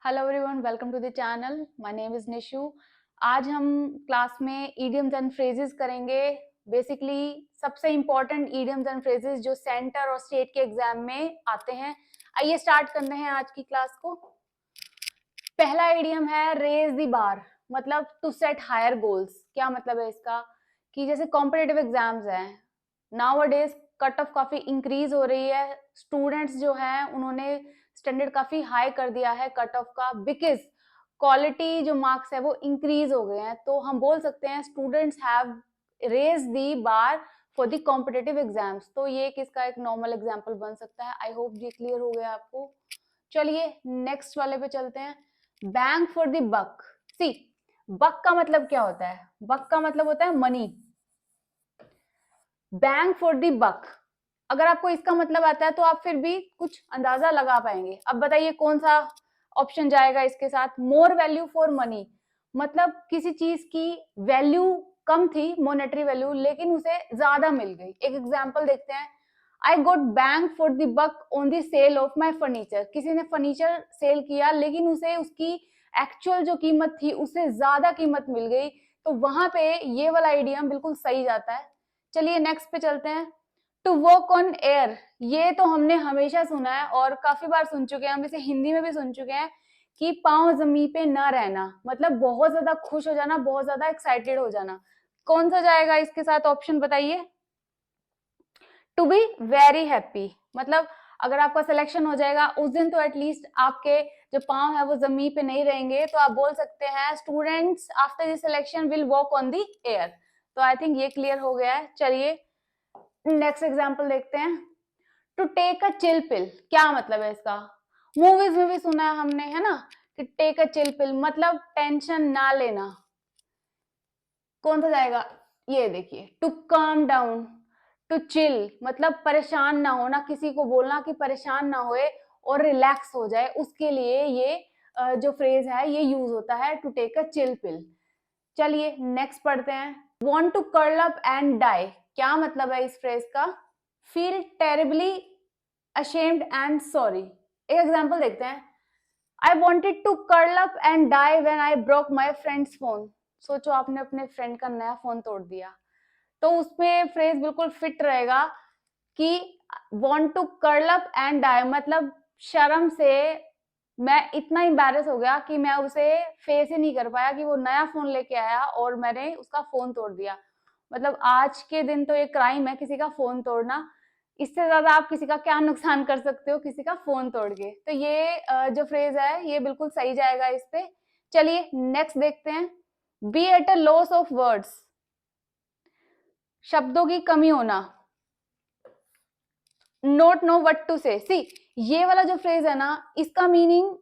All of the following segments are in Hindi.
Hello everyone, welcome to the channel. My name is Nishu. आज हम क्लास में इडियम्स एंड फ्रेजेस करेंगे। बेसिकली सबसे इम्पोर्टेंट इडियम्स एंड फ्रेजेस जो सेंटर और स्टेट के एग्जाम में आते हैं। आइए स्टार्ट करते हैं आज की क्लास को। पहला इडियम है रेज द बार, मतलब टू सेट हायर गोल्स। क्या मतलब है इसका कि जैसे कॉम्पिटेटिव एग्जाम्स हैं, नाउ डेज कट ऑफ काफी इंक्रीज हो रही है। स्टूडेंट्स जो हैं उन्होंने स्टैंडर्ड काफी हाई कर दिया है कट ऑफ का, बिकॉज क्वालिटी जो मार्क्स है वो इंक्रीज हो गए हैं। तो हम बोल सकते हैं students have raise the bar for the competitive exams. तो ये किसका एक नॉर्मल एग्जाम्पल बन सकता है। आई होप ये क्लियर हो गया आपको। चलिए नेक्स्ट वाले पे चलते हैं। Bang for the buck. See, buck का मतलब क्या होता है? बक का मतलब होता है money. Bang for the buck, अगर आपको इसका मतलब आता है तो आप फिर भी कुछ अंदाजा लगा पाएंगे। अब बताइए कौन सा ऑप्शन जाएगा इसके साथ। मोर वैल्यू फॉर मनी, मतलब किसी चीज की वैल्यू कम थी, मोनेटरी वैल्यू, लेकिन उसे ज्यादा मिल गई। एक एग्जांपल देखते हैं। I got bang for the buck on the sale of my furniture. किसी ने फर्नीचर सेल किया लेकिन उसे उसकी एक्चुअल जो कीमत थी उससे ज्यादा कीमत मिल गई। तो वहां पे ये वाला आइडियम बिल्कुल सही जाता है। चलिए नेक्स्ट पे चलते हैं। टू वॉक ऑन एयर, ये तो हमने हमेशा सुना है और काफी बार सुन चुके हैं, हम इसे हिंदी में भी सुन चुके हैं कि पांव जमीन पे ना रहना, मतलब बहुत ज्यादा खुश हो जाना, बहुत ज्यादा एक्साइटेड हो जाना। कौन सा जाएगा इसके साथ? ऑप्शन बताइए। टू बी वेरी हैप्पी, मतलब अगर आपका सिलेक्शन हो जाएगा उस दिन तो एटलीस्ट आपके जो पांव है वो जमीन पे नहीं रहेंगे। तो आप बोल सकते हैं students after the selection will walk on the air. तो आई थिंक ये क्लियर हो गया है। चलिए नेक्स्ट एग्जाम्पल देखते हैं। To take a chill pill, क्या मतलब है इसका? मूवीज में भी सुना है हमने, है ना, कि टेक अ चिल पिल मतलब टेंशन ना लेना। कौन सा जाएगा? ये देखिए, to calm down, to chill मतलब परेशान ना होना, किसी को बोलना कि परेशान ना होए और रिलैक्स हो जाए, उसके लिए ये जो फ्रेज है ये यूज होता है, to take a chill pill. चलिए नेक्स्ट पढ़ते हैं। Want to curl up and die, क्या मतलब है इस फ्रेज का? Feel terribly ashamed and sorry। एक एग्जांपल देखते हैं। I wanted to curl up and die when I broke my friend's phone। सोचो आपने अपने फ्रेंड का नया फोन तोड़ दिया, तो उसमें फ्रेज बिल्कुल फिट रहेगा कि want to curl up and die मतलब शर्म से मैं इतना एम्बैरेस हो गया कि मैं उसे फेस ही नहीं कर पाया कि वो नया फोन लेके आया और मैंने उसका फोन तोड़ दिया। मतलब आज के दिन तो ये क्राइम है किसी का फोन तोड़ना। इससे ज्यादा आप किसी का क्या नुकसान कर सकते हो किसी का फोन तोड़ के। तो ये जो फ्रेज है ये बिल्कुल सही जाएगा इस पे। चलिए नेक्स्ट देखते हैं। Be at a loss of words, शब्दों की कमी होना। नोट नो व्हाट टू से। सी, ये वाला जो फ्रेज है ना, इसका मीनिंग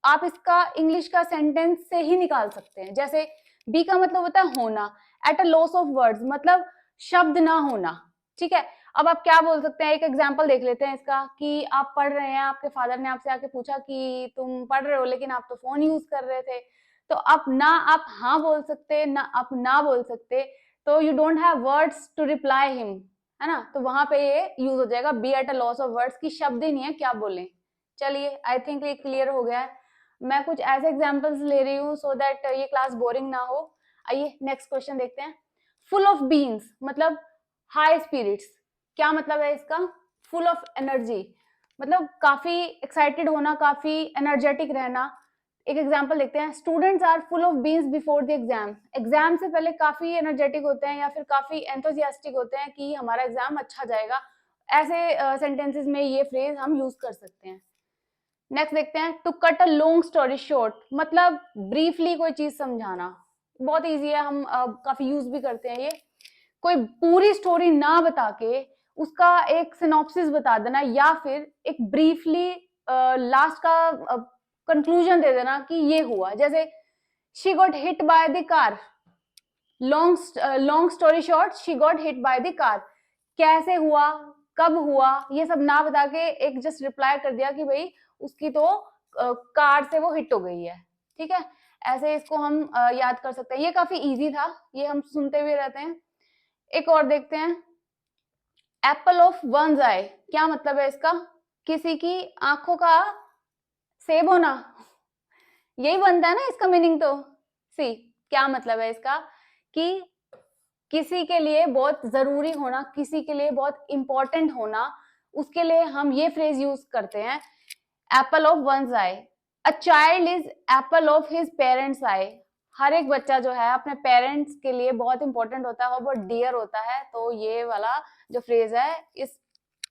आप इसका इंग्लिश का सेंटेंस से ही निकाल सकते हैं। जैसे बी का मतलब होता है होना, eight a loss of words मतलब शब्द ना होना। ठीक है, अब आप क्या बोल सकते हैं, एक एग्जांपल देख लेते हैं इसका कि आप पढ़ रहे हैं, आपके फादर ने आपसे आके पूछा कि तुम पढ़ रहे हो लेकिन आप तो फोन यूज कर रहे थे। तो अब ना आप हाँ बोल सकते ना आप ना बोल सकते, तो you don't have words to reply him, है ना। तो वहां पे ये यूज हो जाएगा be at a loss of words की शब्द ही नहीं है, क्या बोले। चलिए आई थिंक ये क्लियर हो गया है। मैं कुछ ऐसे एग्जांपल्स ले रही हूँ सो दैट ये क्लास बोरिंग ना हो। आइए नेक्स्ट क्वेश्चन देखते हैं। फुल ऑफ बीन्स मतलब हाई स्पिरिट्स, क्या मतलब है इसका? फुल ऑफ एनर्जी मतलब काफी एक्साइटेड होना, काफी एनर्जेटिक रहना। एक एग्जांपल देखते हैं। Students are full of beans before the exam, exam से पहले काफी एनर्जेटिक होते हैं या फिर काफी एंथुसियास्टिक होते हैं कि हमारा एग्जाम अच्छा जाएगा। ऐसे सेंटेंसेस में ये फ्रेज हम यूज कर सकते हैं। नेक्स्ट देखते हैं। To cut a long story short मतलब ब्रीफली कोई चीज समझाना। बहुत इजी है, हम काफी यूज भी करते हैं ये। कोई पूरी स्टोरी ना बता के उसका एक सिनॉप्सिस बता देना या फिर एक ब्रीफली लास्ट का कंक्लूजन दे देना कि ये हुआ। जैसे she got hit by the car, long story short, she got hit by the car. कैसे हुआ, कब हुआ, ये सब ना बता के एक जस्ट रिप्लाई कर दिया कि भाई उसकी तो कार से वो हिट हो गई है। ठीक है, ऐसे इसको हम याद कर सकते हैं। ये काफी इजी था, ये हम सुनते हुए रहते हैं। एक और देखते हैं। एप्पल ऑफ वंस आई, क्या मतलब है इसका? किसी की आंखों का सेब होना। यही बनता है ना इसका मीनिंग। तो सी क्या मतलब है इसका, कि किसी के लिए बहुत जरूरी होना, किसी के लिए बहुत इंपॉर्टेंट होना, उसके लिए हम ये फ्रेज यूज करते हैं, apple of one's eye. A child is apple of his parents eye. हर एक बच्चा जो है अपने पेरेंट्स के लिए बहुत इंपॉर्टेंट होता है और बहुत डियर होता है। तो ये वाला जो फ्रेज है इस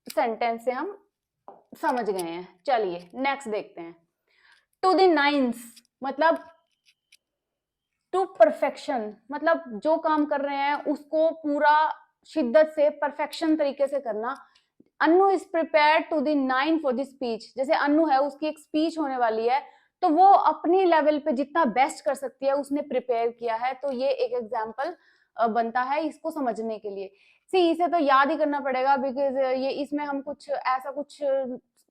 सेंटेंस से हम समझ गए हैं। चलिए नेक्स्ट देखते हैं। टू द नाइन्स मतलब टू परफेक्शन, मतलब जो काम कर रहे हैं उसको पूरा शिद्दत से परफेक्शन तरीके से करना। Annu is prepare to the nine for the speech. जैसे अन्नू है, उसकी एक स्पीच होने वाली है, तो वो अपनी लेवल पे जितना बेस्ट कर सकती है उसने प्रिपेयर किया है। तो ये एक एग्जाम्पल बनता है इसको समझने के लिए। सी इसे तो याद ही करना पड़ेगा, बिकॉज ये इसमें हम कुछ ऐसा कुछ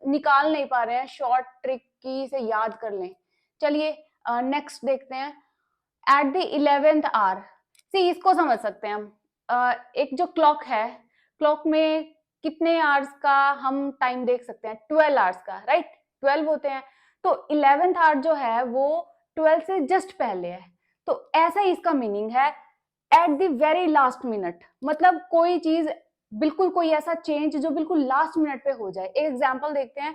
निकाल नहीं पा रहे हैं शॉर्ट ट्रिक की, इसे याद कर लें। चलिए नेक्स्ट देखते हैं। एट द 11th आवर, सी इसको समझ सकते हैं हम। एक जो क्लॉक है, क्लॉक में कितने आवर्स का हम टाइम देख सकते हैं, 12 आवर्स का, राइट? 12 होते हैं। तो 11th आवर जो है वो 12 से जस्ट पहले है। तो ऐसा ही इसका मीनिंग है, at the very last minute. मतलब कोई चीज बिल्कुल, कोई ऐसा चेंज जो बिल्कुल लास्ट मिनट पे हो जाए। एक एग्जांपल देखते हैं।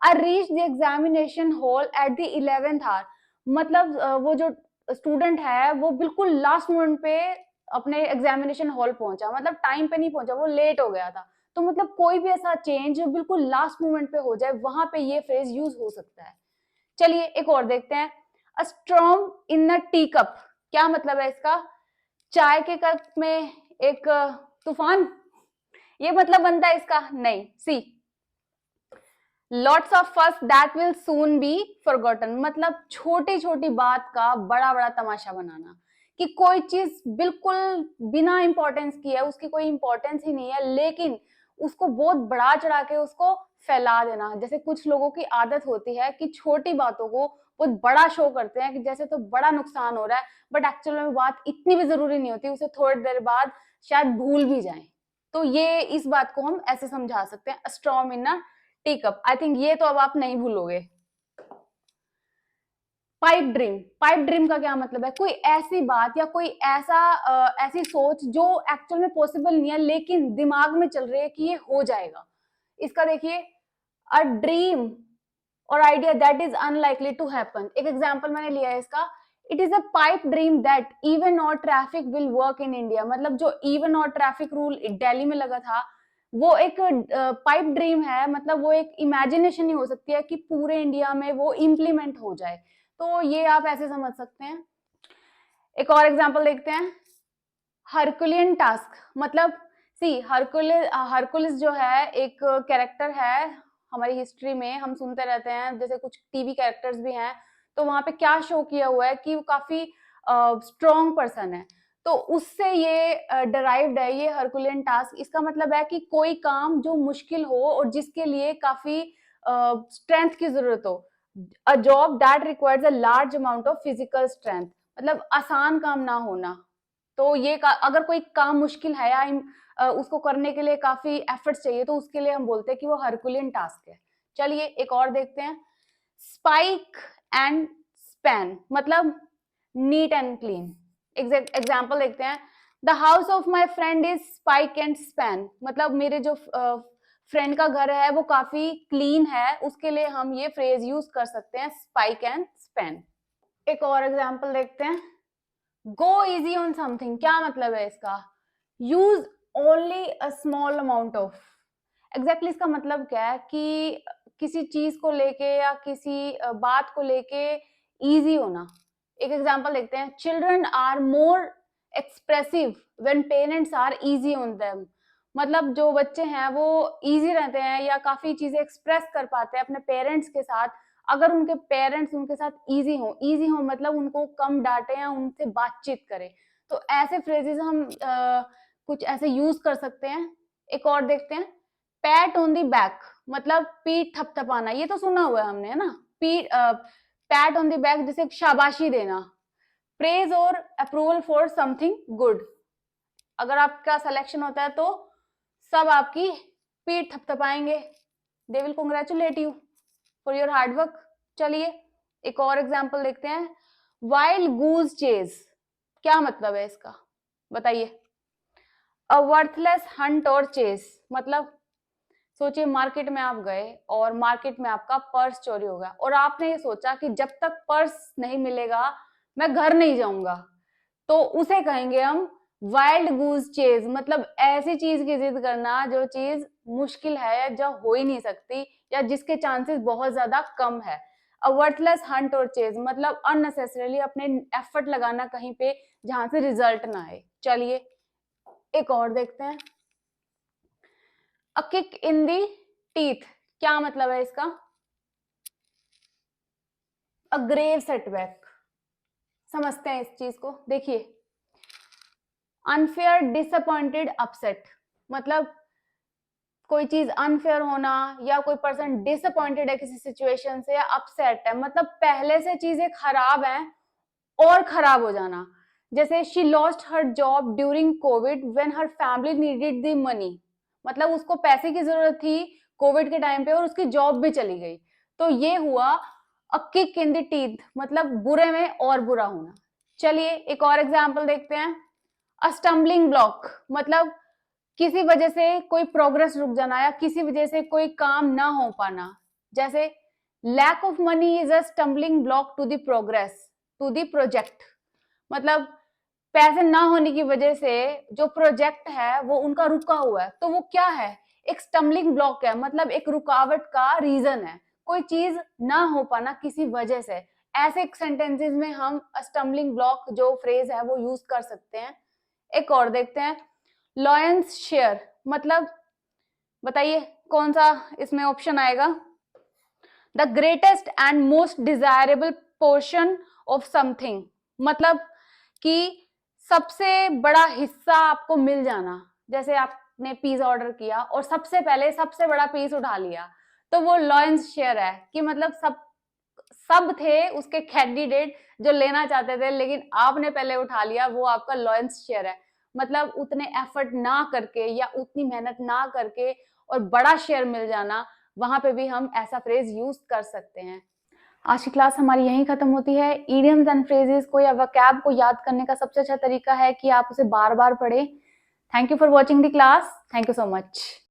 I reach the examination hall at the 11th hour. मतलब वो जो स्टूडेंट है वो बिल्कुल लास्ट मोमेंट पे अपने एग्जामिनेशन हॉल पहुंचा, मतलब टाइम पे नहीं पहुंचा, वो लेट हो गया था। तो मतलब कोई भी ऐसा चेंज जो बिल्कुल लास्ट मोमेंट पे हो जाए, वहां पे ये फ्रेज यूज हो सकता है। चलिए एक और देखते हैं। अ स्टॉर्म इन अ टी कप, क्या मतलब है इसका? चाय के कप में एक तूफान, ये मतलब बनता है इसका? नहीं। सी लॉट्स ऑफ फस that will soon be forgotten, मतलब छोटी छोटी बात का बड़ा बड़ा तमाशा बनाना, कि कोई चीज बिल्कुल बिना इंपॉर्टेंस की है, उसकी कोई इंपॉर्टेंस ही नहीं है, लेकिन उसको बहुत बढ़ा चढ़ा के उसको फैला देना। जैसे कुछ लोगों की आदत होती है कि छोटी बातों को बहुत बड़ा शो करते हैं कि जैसे तो बड़ा नुकसान हो रहा है, बट एक्चुअल में बात इतनी भी जरूरी नहीं होती, उसे थोड़ी देर बाद शायद भूल भी जाए। तो ये इस बात को हम ऐसे समझा सकते हैं, storm in a tea cup. I think ये तो अब आप नहीं भूलोगे। पाइप ड्रीम, पाइप ड्रीम का क्या मतलब है? कोई ऐसी बात या कोई ऐसी सोच जो एक्चुअल में पॉसिबल नहीं है, लेकिन दिमाग में चल रही है कि ये हो जाएगा। इसका देखिए, a dream or idea that is unlikely to happen. एक एग्जांपल मैंने लिया है इसका, it is a pipe dream that even or traffic will work in India. मतलब जो even or traffic rule Delhi में लगा था, वो एक पाइप ड्रीम है, मतलब वो एक इमेजिनेशन ही हो सकती है कि पूरे इंडिया में वो इम्प्लीमेंट हो जाए। तो ये आप ऐसे समझ सकते हैं। एक और एग्जांपल देखते हैं। हरकुलियन टास्क, मतलब सी हरकुलिस जो है एक कैरेक्टर है हमारी हिस्ट्री में, हम सुनते रहते हैं, जैसे कुछ टीवी कैरेक्टर्स भी हैं। तो वहां पे क्या शो किया हुआ है कि वो काफी स्ट्रॉन्ग पर्सन है। तो उससे ये डराइव्ड है ये हरकुलियन टास्क। इसका मतलब है कि कोई काम जो मुश्किल हो और जिसके लिए काफी स्ट्रेंथ की जरूरत हो, a job that requires a large amount of physical strength, मतलब आसान काम ना होना। तो ये अगर कोई काम मुश्किल है या उसको करने के लिए काफी एफर्ट्स चाहिए, तो उसके लिए हम बोलते हैं कि वो हरकुलियन टास्क है। चलिए एक और देखते हैं। स्पाइक एंड स्पैन, मतलब नीट एंड क्लीन। एग्जाम्पल देखते हैं। The house of my friend is spike and span, मतलब मेरे जो फ्रेंड का घर है वो काफी क्लीन है, उसके लिए हम ये फ्रेज यूज कर सकते हैं, स्पाइक एंड स्पैन। एक और एग्जाम्पल देखते हैं। गो इजी ऑन समथिंग, क्या मतलब है इसका? Use only a small amount of. Exactly इसका मतलब क्या है कि किसी चीज को लेके या किसी बात को लेके इजी होना। एक एग्जांपल देखते हैं। Children are more expressive when parents are easy on them, मतलब जो बच्चे हैं वो इजी रहते हैं या काफी चीजें एक्सप्रेस कर पाते हैं अपने पेरेंट्स के साथ, अगर उनके पेरेंट्स उनके साथ इजी हो। इजी हो मतलब उनको कम डांटे या उनसे बातचीत करें। तो ऐसे फ्रेजेस हम कुछ ऐसे यूज कर सकते हैं। एक और देखते हैं। पैट ऑन दी बैक, मतलब पीठ थपथपाना, ये तो सुना हुआ है हमने, है ना? पीठ पैट ऑन दी बैक जैसे शाबाशी देना। प्रेज और अप्रूवल फॉर समथिंग गुड, अगर आपका सिलेक्शन होता है तो सब आपकी पीठ थपथपाएंगे, they will congratulate you for your hard work. चलिए एक और एग्जाम्पल देखते हैं, वाइल्ड गूज चेज, क्या मतलब है इसका बताइए। अ वर्थलेस हंट और चेज, मतलब सोचिए मार्केट में आप गए और मार्केट में आपका पर्स चोरी हो गया और आपने ये सोचा कि जब तक पर्स नहीं मिलेगा मैं घर नहीं जाऊंगा, तो उसे कहेंगे हम वाइल्ड गूज चेज, मतलब ऐसी चीज की जिद करना जो चीज मुश्किल है, जो हो ही नहीं सकती या जिसके चांसेस बहुत ज्यादा कम है। अ वर्थलेस हंट और चेज मतलब अननेसेसरीली अपने एफर्ट लगाना कहीं पे जहां से रिजल्ट ना आए। चलिए एक और देखते हैं, a kick in the teeth, क्या मतलब है इसका। अ ग्रेव सेटबैक, समझते हैं इस चीज को। देखिए अनफेयर डिसअपॉइंटेड अपसेट, मतलब कोई चीज अनफेयर होना या कोई पर्सन डिसअपॉइंटेड है किसी सिचुएशन से या अपसेट है, मतलब पहले से चीजें खराब हैं और खराब हो जाना। जैसे she lost her job during Covid when her family needed the money, मतलब उसको पैसे की जरूरत थी कोविड के टाइम पे और उसकी जॉब भी चली गई, तो ये हुआ a kick in the teeth, मतलब बुरे में और बुरा होना। चलिए एक और एग्जांपल देखते हैं, अ स्टम्बलिंग ब्लॉक, मतलब किसी वजह से कोई प्रोग्रेस रुक जाना या किसी वजह से कोई काम ना हो पाना। जैसे lack of money is a stumbling block to the progress to the project, मतलब पैसे ना होने की वजह से जो प्रोजेक्ट है वो उनका रुका हुआ है, तो वो क्या है, एक स्टम्बलिंग ब्लॉक है, मतलब एक रुकावट का रीजन है, कोई चीज ना हो पाना किसी वजह से। ऐसे सेंटेंसेस में हम स्टम्बलिंग ब्लॉक जो फ्रेज है वो यूज कर सकते हैं। एक और देखते हैं, लॉयंस शेयर, मतलब बताइए कौन सा इसमें ऑप्शन आएगा। The greatest and most desirable portion of something, मतलब कि सबसे बड़ा हिस्सा आपको मिल जाना। जैसे आपने पिज्जा ऑर्डर किया और सबसे पहले सबसे बड़ा पीस उठा लिया, तो वो लॉयंस शेयर है कि मतलब सब थे उसके कैंडिडेट जो लेना चाहते थे, लेकिन आपने पहले उठा लिया, वो आपका लॉयंस शेयर है। मतलब उतने एफर्ट ना करके या उतनी मेहनत ना करके और बड़ा शेयर मिल जाना, वहां पे भी हम ऐसा फ्रेज यूज कर सकते हैं। आज की क्लास हमारी यहीं खत्म होती है। इडियम्स एंड फ्रेजेस को या वोकैब को याद करने का सबसे अच्छा तरीका है कि आप उसे बार बार पढ़ें। Thank you for watching the class. Thank you so much.